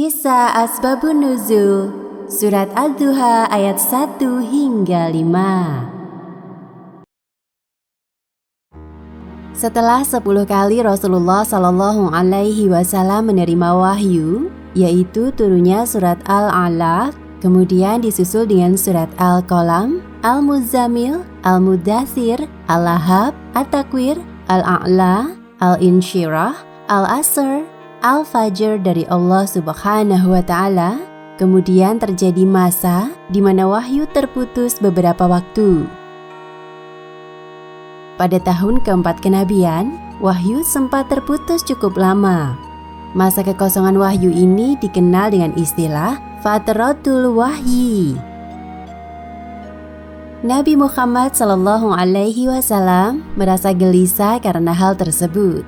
Kisah Asbabun Nuzul Surat Ad-Duha ayat 1 hingga 5. Setelah 10 kali Rasulullah SAW menerima wahyu, yaitu turunnya surat Al-Alaq, kemudian disusul dengan surat Al-Qalam, Al-Muzammil, Al-Mudaththir, Al-Lahab, At-Takwir, Al-A'la, Al-Insyirah, Al-Asr, Al-Fajr dari Allah Subhanahu wa Ta'ala. Kemudian terjadi masa di mana wahyu terputus beberapa waktu. Pada tahun keempat kenabian, wahyu sempat terputus cukup lama. Masa kekosongan wahyu ini dikenal dengan istilah Fatratul Wahyi. Nabi Muhammad SAW merasa gelisah karena hal tersebut.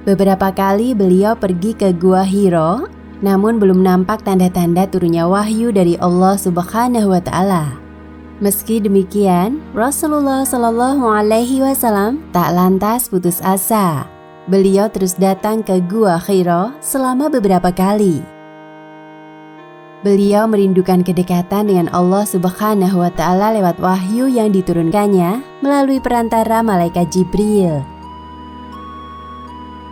Beberapa kali beliau pergi ke Gua Hiro, namun belum nampak tanda-tanda turunnya wahyu dari Allah Subhanahu wa Ta'ala. Meski demikian, Rasulullah SAW tak lantas putus asa. Beliau terus datang ke Gua Hiro selama beberapa kali. Beliau merindukan kedekatan dengan Allah Subhanahu wa Ta'ala lewat wahyu yang diturunkannya melalui perantara malaikat Jibril.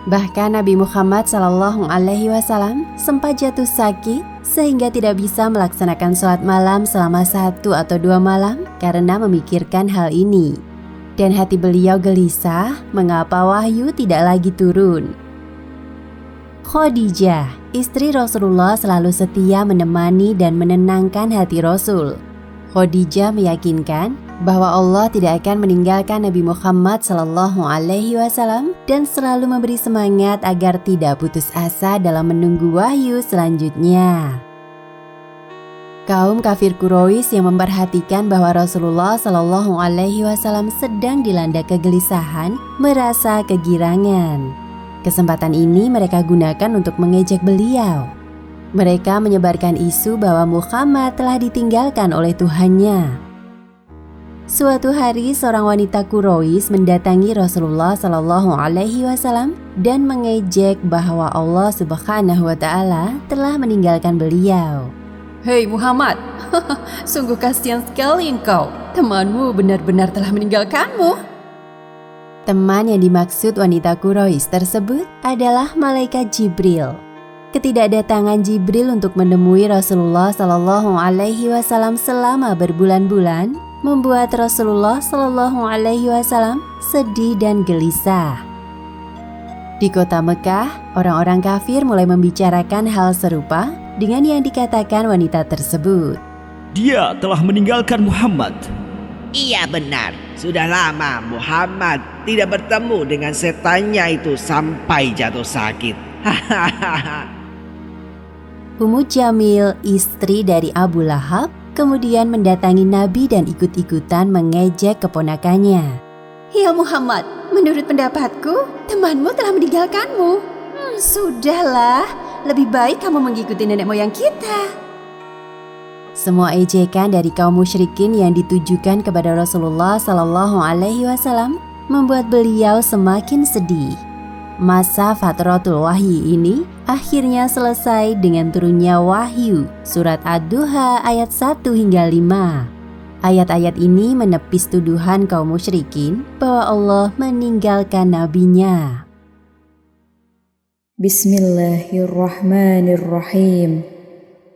Bahkan Nabi Muhammad SAW sempat jatuh sakit sehingga tidak bisa melaksanakan sholat malam selama 1 atau 2 malam karena memikirkan hal ini. Dan hati beliau gelisah mengapa wahyu tidak lagi turun. Khadijah, istri Rasulullah, selalu setia menemani dan menenangkan hati Rasul. Khadijah meyakinkan bahwa Allah tidak akan meninggalkan Nabi Muhammad SAW dan selalu memberi semangat agar tidak putus asa dalam menunggu wahyu selanjutnya. Kaum kafir Quraisy yang memperhatikan bahwa Rasulullah SAW sedang dilanda kegelisahan merasa kegirangan. Kesempatan ini mereka gunakan untuk mengejek beliau. Mereka menyebarkan isu bahwa Muhammad telah ditinggalkan oleh Tuhannya. Suatu hari seorang wanita Quraisy mendatangi Rasulullah SAW dan mengejek bahwa Allah Subhanahu wa Ta'ala telah meninggalkan beliau. Hei Muhammad, sungguh kasihan sekali engkau. Temanmu benar-benar telah meninggalkanmu. Teman yang dimaksud wanita Quraisy tersebut adalah malaikat Jibril. Ketidakdatangan Jibril untuk menemui Rasulullah SAW selama berbulan-bulan membuat Rasulullah SAW sedih dan gelisah. Di kota Mekah, orang-orang kafir mulai membicarakan hal serupa dengan yang dikatakan wanita tersebut. Dia telah meninggalkan Muhammad. Iya benar, sudah lama Muhammad tidak bertemu dengan setannya itu sampai jatuh sakit. Ummu Jamil, istri dari Abu Lahab, kemudian mendatangi Nabi dan ikut-ikutan mengejek keponakannya. Ya Muhammad, menurut pendapatku, temanmu telah meninggalkanmu. Sudahlah, lebih baik kamu mengikuti nenek moyang kita. Semua ejekan dari kaum musyrikin yang ditujukan kepada Rasulullah SAW membuat beliau semakin sedih. Masa Fatratul Wahyi ini akhirnya selesai dengan turunnya wahyu surat Ad-Duha ayat 1 hingga 5. Ayat-ayat ini menepis tuduhan kaum musyrikin bahwa Allah meninggalkan nabinya. Bismillahirrahmanirrahim.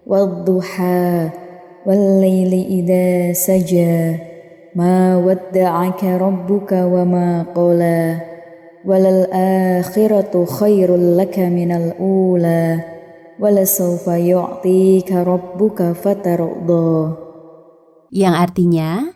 Wadduha wal-laili idza saja. Ma wadda'aka rabbuka wa ma qala. Walal akhiratu khairul laka minal ula. Walasawfa yu'tika rabbuka fatarda. Yang artinya,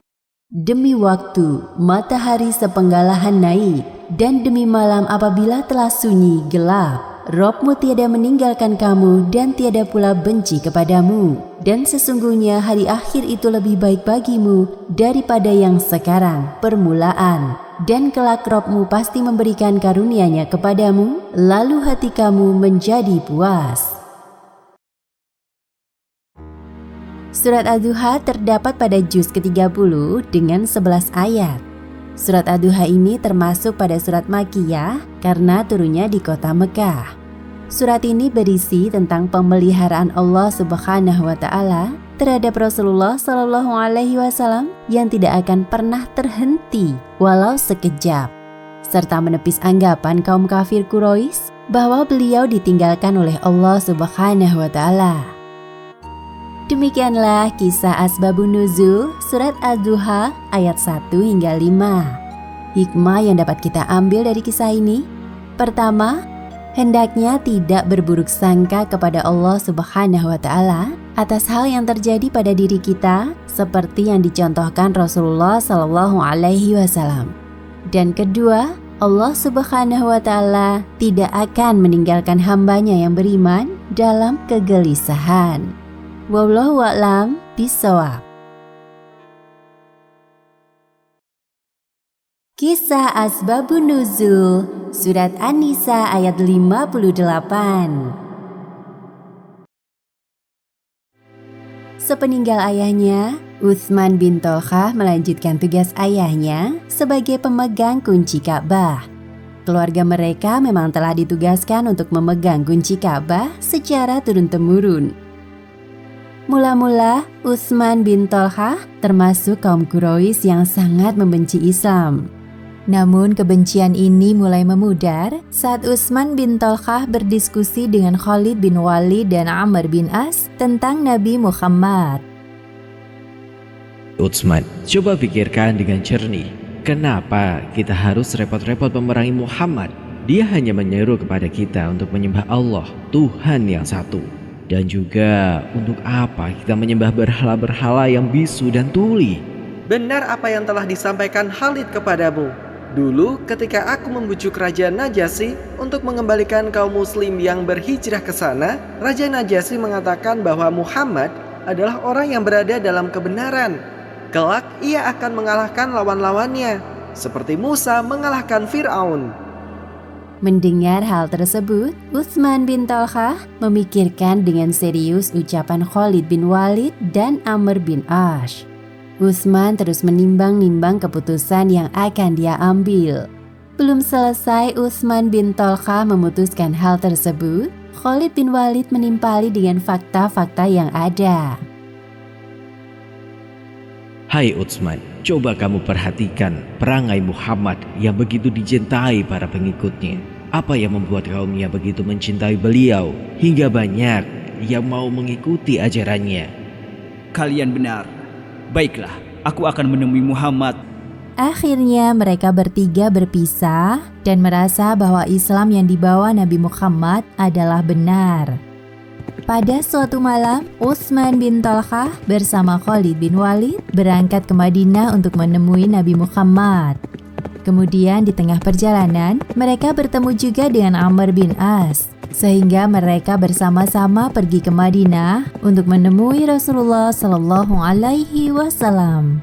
demi waktu matahari sepenggalahan naik, dan demi malam apabila telah sunyi gelap, Rabb-mu tiada meninggalkan kamu dan tiada pula benci kepadamu. Dan sesungguhnya hari akhir itu lebih baik bagimu daripada yang sekarang, permulaan. Dan kelak Rabb-mu pasti memberikan karunia-Nya kepadamu, lalu hati kamu menjadi puas. Surat Ad-Duha terdapat pada juz ke-30 dengan 11 ayat. Surat Ad-Duha ini termasuk pada surat Makkiyah karena turunnya di kota Mekah. Surat ini berisi tentang pemeliharaan Allah Subhanahu wa taala terhadap Rasulullah Shallallahu alaihi wasallam yang tidak akan pernah terhenti walau sekejap, serta menepis anggapan kaum kafir Quraisy bahwa beliau ditinggalkan oleh Allah Subhanahu wa taala. Demikianlah kisah Asbabun Nuzul surat Az-Duha ayat 1 hingga 5. Hikmah yang dapat kita ambil dari kisah ini: pertama, hendaknya tidak berburuk sangka kepada Allah Subhanahu wa taala atas hal yang terjadi pada diri kita seperti yang dicontohkan Rasulullah Shallallahu alaihi wasallam. Dan kedua, Allah Subhanahu wa taala tidak akan meninggalkan hambanya yang beriman dalam kegelisahan. Wallahu a'lam bishawab. Kisah Asbabun Nuzul surat An-Nisa ayat 58. Sepeninggal ayahnya, Utsman bin Tolkah melanjutkan tugas ayahnya sebagai pemegang kunci Ka'bah. Keluarga mereka memang telah ditugaskan untuk memegang kunci Ka'bah secara turun-temurun. Mula-mula, Utsman bin Tolkah termasuk kaum Quraisy yang sangat membenci Islam. Namun kebencian ini mulai memudar saat Utsman bin Tolkah berdiskusi dengan Khalid bin Walid dan Amr bin As tentang Nabi Muhammad. Utsman, coba pikirkan dengan jernih. Kenapa kita harus repot-repot memerangi Muhammad? Dia hanya menyeru kepada kita untuk menyembah Allah, Tuhan yang satu. Dan juga untuk apa kita menyembah berhala-berhala yang bisu dan tuli? Benar apa yang telah disampaikan Khalid kepadamu. Dulu ketika aku membujuk Raja Najasyi untuk mengembalikan kaum muslim yang berhijrah ke sana, Raja Najasyi mengatakan bahwa Muhammad adalah orang yang berada dalam kebenaran. Kelak ia akan mengalahkan lawan-lawannya, seperti Musa mengalahkan Fir'aun. Mendengar hal tersebut, Utsman bin Tolkah memikirkan dengan serius ucapan Khalid bin Walid dan Amr bin As. Utsman terus menimbang-nimbang keputusan yang akan dia ambil. Belum selesai Utsman bin Tolkah memutuskan hal tersebut, Khalid bin Walid menimpali dengan fakta-fakta yang ada. Hai Utsman, coba kamu perhatikan perangai Muhammad yang begitu dicintai para pengikutnya. Apa yang membuat kaumnya begitu mencintai beliau hingga banyak yang mau mengikuti ajarannya? Kalian benar. Baiklah, aku akan menemui Muhammad. Akhirnya mereka bertiga berpisah dan merasa bahwa Islam yang dibawa Nabi Muhammad adalah benar. Pada suatu malam, Utsman bin Tolkah bersama Khalid bin Walid berangkat ke Madinah untuk menemui Nabi Muhammad. Kemudian di tengah perjalanan, mereka bertemu juga dengan Amr bin As, sehingga mereka bersama-sama pergi ke Madinah untuk menemui Rasulullah Shallallahu alaihi wasallam.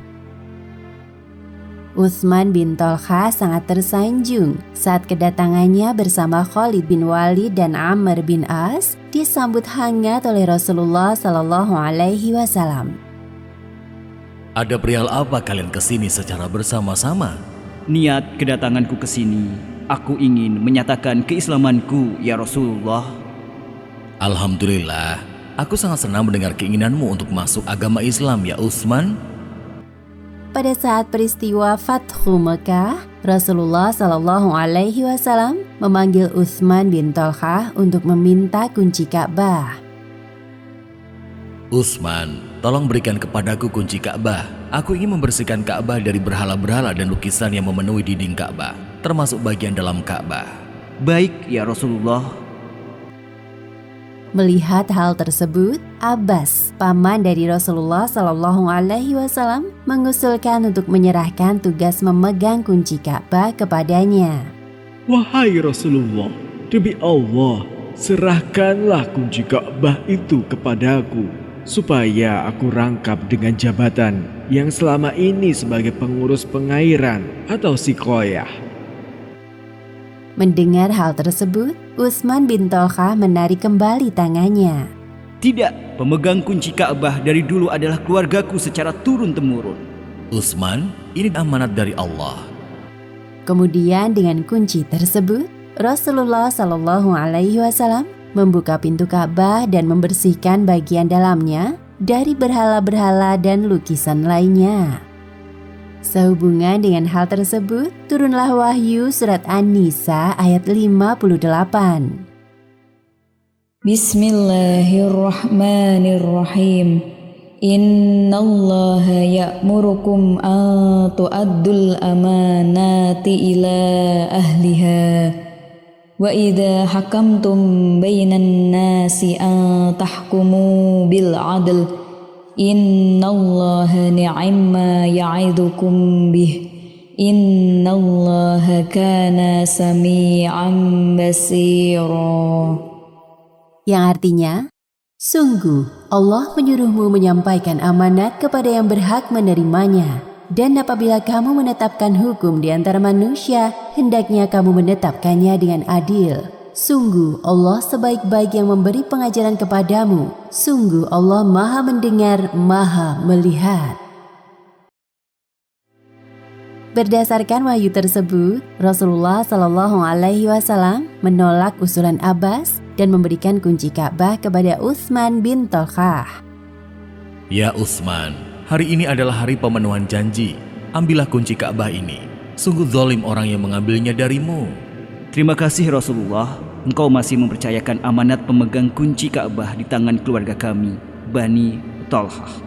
Utsman bin Tolkah sangat tersanjung saat kedatangannya bersama Khalid bin Walid dan Amr bin As disambut hangat oleh Rasulullah Shallallahu alaihi wasallam. Ada perihal apa kalian kesini secara bersama-sama? Niat kedatanganku ke sini, aku ingin menyatakan keislamanku, ya Rasulullah. Alhamdulillah, aku sangat senang mendengar keinginanmu untuk masuk agama Islam, ya Utsman. Pada saat peristiwa Fathu Mekah, Rasulullah Shallallahu alaihi wasallam memanggil Utsman bin Tolkah untuk meminta kunci Ka'bah. Utsman, tolong berikan kepadaku kunci Ka'bah. Aku ingin membersihkan Ka'bah dari berhala-berhala dan lukisan yang memenuhi dinding Ka'bah, termasuk bagian dalam Ka'bah. Baik, ya Rasulullah. Melihat hal tersebut, Abbas, paman dari Rasulullah Shallallahu alaihi wasallam, mengusulkan untuk menyerahkan tugas memegang kunci Ka'bah kepadanya. Wahai Rasulullah, demi Allah, serahkanlah kunci Ka'bah itu kepadaku, supaya aku rangkap dengan jabatan yang selama ini sebagai pengurus pengairan atau siqayah. Mendengar hal tersebut, Utsman bin Tolkah menarik kembali tangannya. Tidak, pemegang kunci Ka'bah dari dulu adalah keluargaku secara turun-temurun. Utsman, ini amanat dari Allah. Kemudian dengan kunci tersebut, Rasulullah Shallallahu alaihi wasallam membuka pintu Ka'bah dan membersihkan bagian dalamnya dari berhala-berhala dan lukisan lainnya. Sehubungan dengan hal tersebut, turunlah wahyu surat An-Nisa ayat 58. Bismillahirrahmanirrahim. Innallaha ya'murukum an tu'addul amanati ila ahliha wa idza hakamtum bainan nasi an tahkumu bil 'adl innallaha ni'ma ya'idukum bih innallaha kana sami'an basira. Yang artinya, sungguh Allah menyuruhmu menyampaikan amanat kepada yang berhak menerimanya. Dan apabila kamu menetapkan hukum di antara manusia, hendaknya kamu menetapkannya dengan adil. Sungguh Allah sebaik-baik yang memberi pengajaran kepadamu. Sungguh Allah Maha mendengar, Maha melihat. Berdasarkan wahyu tersebut, Rasulullah Shallallahu Alaihi Wasallam menolak usulan Abbas dan memberikan kunci Ka'bah kepada Utsman bin Tolkah. Ya Utsman, hari ini adalah hari pemenuhan janji. Ambillah kunci Ka'bah ini. Sungguh zalim orang yang mengambilnya darimu. Terima kasih Rasulullah, engkau masih mempercayakan amanat pemegang kunci Ka'bah di tangan keluarga kami, Bani Tolkah.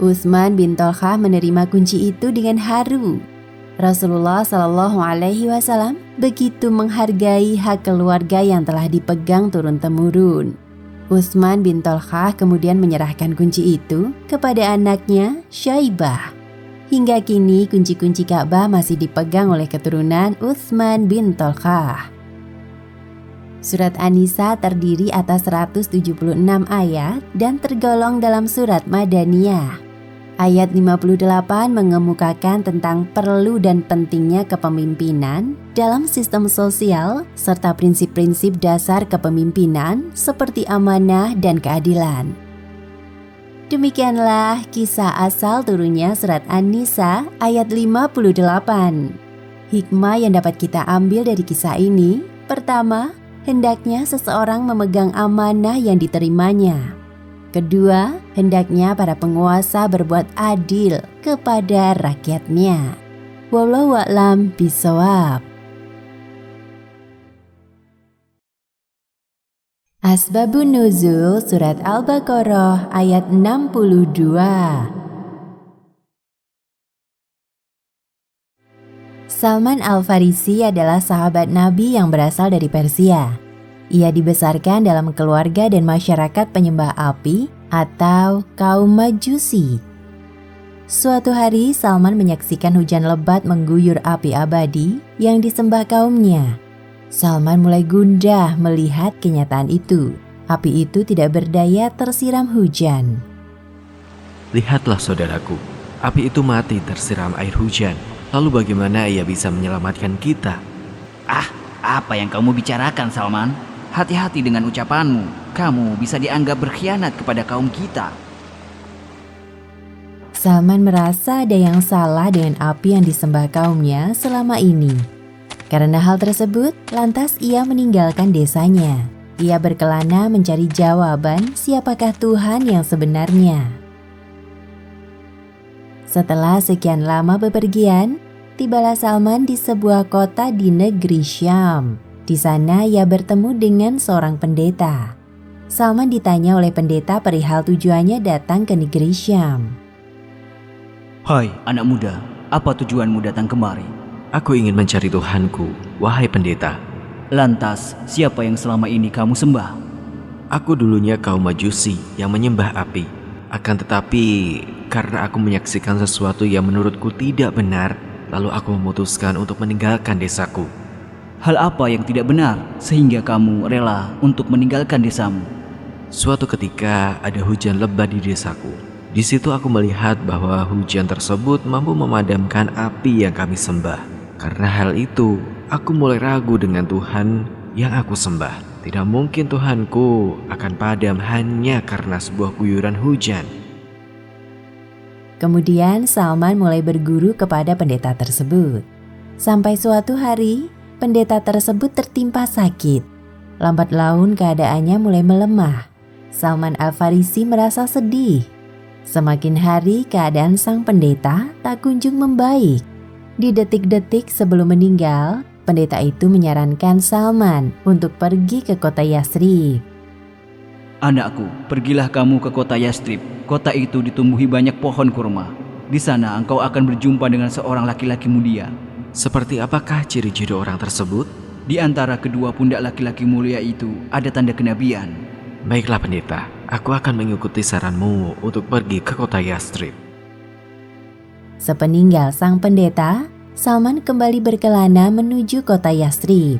Utsman bin Tolkah menerima kunci itu dengan haru. Rasulullah Shallallahu Alaihi Wasallam begitu menghargai hak keluarga yang telah dipegang turun-temurun. Utsman bin Tolkah kemudian menyerahkan kunci itu kepada anaknya Syaibah. Hingga kini kunci-kunci Ka'bah masih dipegang oleh keturunan Utsman bin Tolkah. Surat An-Nisa terdiri atas 176 ayat dan tergolong dalam surat Madaniyah. Ayat 58 mengemukakan tentang perlu dan pentingnya kepemimpinan dalam sistem sosial serta prinsip-prinsip dasar kepemimpinan seperti amanah dan keadilan. Demikianlah kisah asal turunnya surat An-Nisa ayat 58. Hikmah yang dapat kita ambil dari kisah ini, pertama, hendaknya seseorang memegang amanah yang diterimanya. Kedua, hendaknya para penguasa berbuat adil kepada rakyatnya. Wallahu a'lam bishawab. Asbabun Nuzul Surat Al-Baqarah ayat 62. Salman Al-Farisi adalah sahabat Nabi yang berasal dari Persia. Ia dibesarkan dalam keluarga dan masyarakat penyembah api atau kaum Majusi. Suatu hari Salman menyaksikan hujan lebat mengguyur api abadi yang disembah kaumnya. Salman mulai gundah melihat kenyataan itu. Api itu tidak berdaya tersiram hujan. Lihatlah saudaraku, api itu mati tersiram air hujan. Lalu bagaimana ia bisa menyelamatkan kita? Apa yang kamu bicarakan, Salman? Hati-hati dengan ucapanmu. Kamu bisa dianggap berkhianat kepada kaum kita. Salman merasa ada yang salah dengan api yang disembah kaumnya selama ini. Karena hal tersebut, lantas ia meninggalkan desanya. Ia berkelana mencari jawaban siapakah Tuhan yang sebenarnya. Setelah sekian lama bepergian, tibalah Salman di sebuah kota di negeri Syam. Di sana ia bertemu dengan seorang pendeta. Salman ditanya oleh pendeta perihal tujuannya datang ke negeri Syam. Hai anak muda, apa tujuanmu datang kemari? Aku ingin mencari Tuhanku, wahai pendeta. Lantas, siapa yang selama ini kamu sembah? Aku dulunya kaum Majusi yang menyembah api. Akan tetapi, karena aku menyaksikan sesuatu yang menurutku tidak benar, lalu aku memutuskan untuk meninggalkan desaku. Hal apa yang tidak benar sehingga kamu rela untuk meninggalkan desamu? Suatu ketika ada hujan lebat di desaku. Di situ aku melihat bahwa hujan tersebut mampu memadamkan api yang kami sembah. Karena hal itu, aku mulai ragu dengan Tuhan yang aku sembah. Tidak mungkin Tuhanku akan padam hanya karena sebuah guyuran hujan. Kemudian Salman mulai berguru kepada pendeta tersebut. Sampai suatu hari, pendeta tersebut tertimpa sakit. Lambat laun keadaannya mulai melemah. Salman Al-Farisi merasa sedih. Semakin hari keadaan sang pendeta tak kunjung membaik. Di detik-detik sebelum meninggal, pendeta itu menyarankan Salman untuk pergi ke kota Yathrib. Anakku, pergilah kamu ke kota Yathrib. Kota itu ditumbuhi banyak pohon kurma. Di sana engkau akan berjumpa dengan seorang laki-laki mulia. Seperti apakah ciri-ciri orang tersebut? Di antara kedua pundak laki-laki mulia itu ada tanda kenabian. Baiklah pendeta, aku akan mengikuti saranmu untuk pergi ke kota Yathrib. Sepeninggal sang pendeta, Salman kembali berkelana menuju kota Yathrib.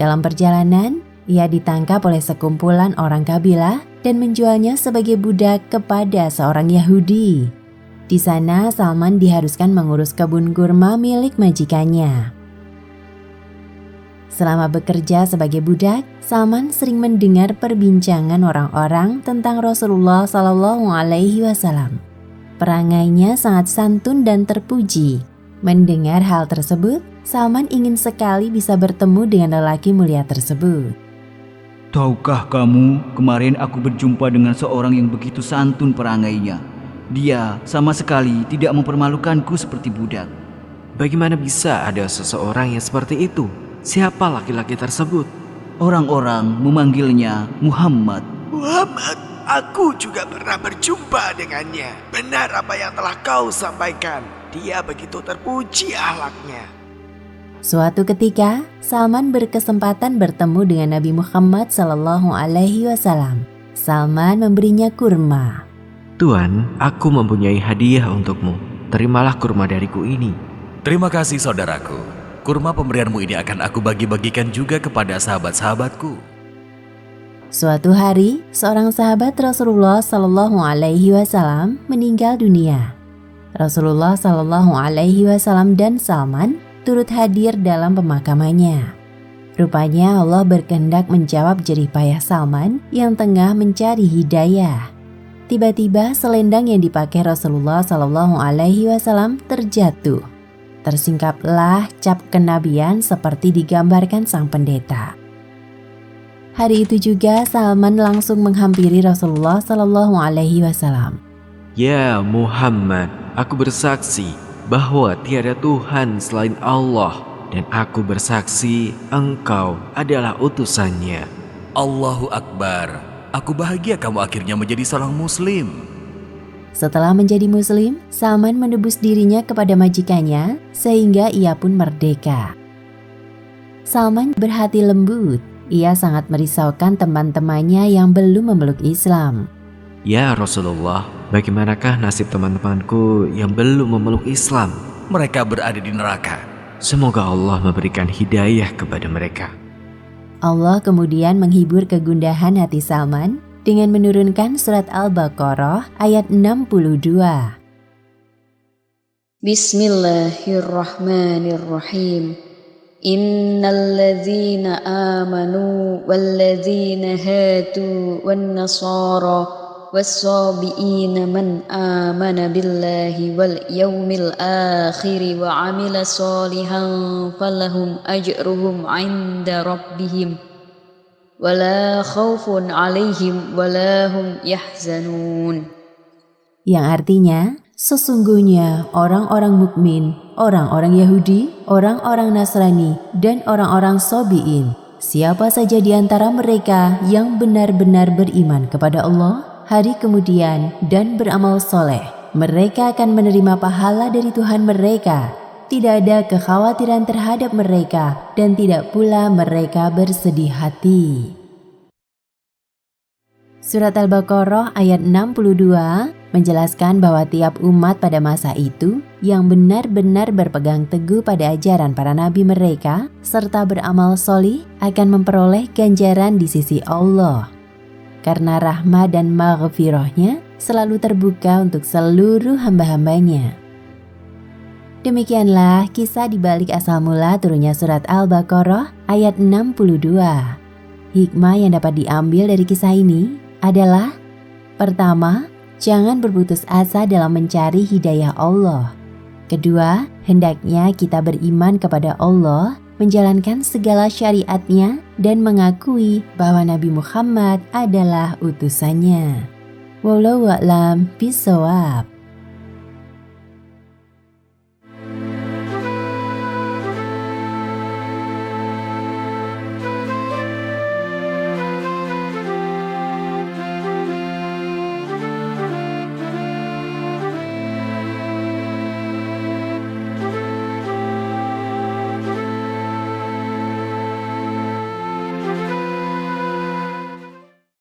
Dalam perjalanan, ia ditangkap oleh sekumpulan orang kabilah dan menjualnya sebagai budak kepada seorang Yahudi. Di sana, Salman diharuskan mengurus kebun kurma milik majikannya. Selama bekerja sebagai budak, Salman sering mendengar perbincangan orang-orang tentang Rasulullah SAW. Perangainya sangat santun dan terpuji. Mendengar hal tersebut, Salman ingin sekali bisa bertemu dengan lelaki mulia tersebut. Tahukah kamu, kemarin aku berjumpa dengan seorang yang begitu santun perangainya. Dia sama sekali tidak mempermalukanku seperti budak. Bagaimana bisa ada seseorang yang seperti itu? Siapa laki-laki tersebut? Orang-orang memanggilnya Muhammad. Muhammad, aku juga pernah berjumpa dengannya. Benar apa yang telah kau sampaikan. Dia begitu terpuji akhlaknya. Suatu ketika, Salman berkesempatan bertemu dengan Nabi Muhammad SAW. Salman memberinya kurma. Tuan, aku mempunyai hadiah untukmu. Terimalah kurma dariku ini. Terima kasih saudaraku. Kurma pemberianmu ini akan aku bagi-bagikan juga kepada sahabat-sahabatku. Suatu hari, seorang sahabat Rasulullah SAW meninggal dunia. Rasulullah SAW dan Salman turut hadir dalam pemakamannya. Rupanya Allah berkehendak menjawab jerih payah Salman yang tengah mencari hidayah. Tiba-tiba selendang yang dipakai Rasulullah SAW terjatuh. Tersingkaplah cap kenabian seperti digambarkan sang pendeta. Hari itu juga Salman langsung menghampiri Rasulullah SAW. Ya Muhammad, aku bersaksi bahwa tiada Tuhan selain Allah, dan aku bersaksi engkau adalah utusannya. Allahu Akbar. Aku bahagia kamu akhirnya menjadi seorang muslim. Setelah menjadi muslim, Salman menebus dirinya kepada majikannya sehingga ia pun merdeka. Salman berhati lembut. Ia sangat merisaukan teman-temannya yang belum memeluk Islam. Ya Rasulullah, bagaimanakah nasib teman-temanku yang belum memeluk Islam? Mereka berada di neraka. Semoga Allah memberikan hidayah kepada mereka. Allah kemudian menghibur kegundahan hati Salman dengan menurunkan surat Al-Baqarah ayat 62. Bismillahirrahmanirrahim. Innalladzina amanu walladzina hadu wan nasara was-sabiina man amana billahi wal yaumil akhir wa amila sholihan falahum ajruhum 'inda rabbihim wala khaufun 'alaihim wala hum yahzanun. Yang artinya, sesungguhnya orang-orang mukmin, orang-orang Yahudi, orang-orang Nasrani, dan orang-orang Sabi'in, siapa saja di antara mereka yang benar-benar beriman kepada Allah, hari kemudian dan beramal soleh, mereka akan menerima pahala dari Tuhan mereka. Tidak ada kekhawatiran terhadap mereka dan tidak pula mereka bersedih hati. Surat Al-Baqarah ayat 62 menjelaskan bahwa tiap umat pada masa itu yang benar-benar berpegang teguh pada ajaran para nabi mereka serta beramal solih akan memperoleh ganjaran di sisi Allah. Karena rahmat dan maghfirahnya selalu terbuka untuk seluruh hamba-hambanya. Demikianlah kisah di balik asal mula turunnya surat Al-Baqarah ayat 62. Hikmah yang dapat diambil dari kisah ini adalah: pertama, jangan berputus asa dalam mencari hidayah Allah. Kedua, hendaknya kita beriman kepada Allah menjalankan segala syariatnya, dan mengakui bahwa Nabi Muhammad adalah utusannya. Wallahu a'lam bishawab.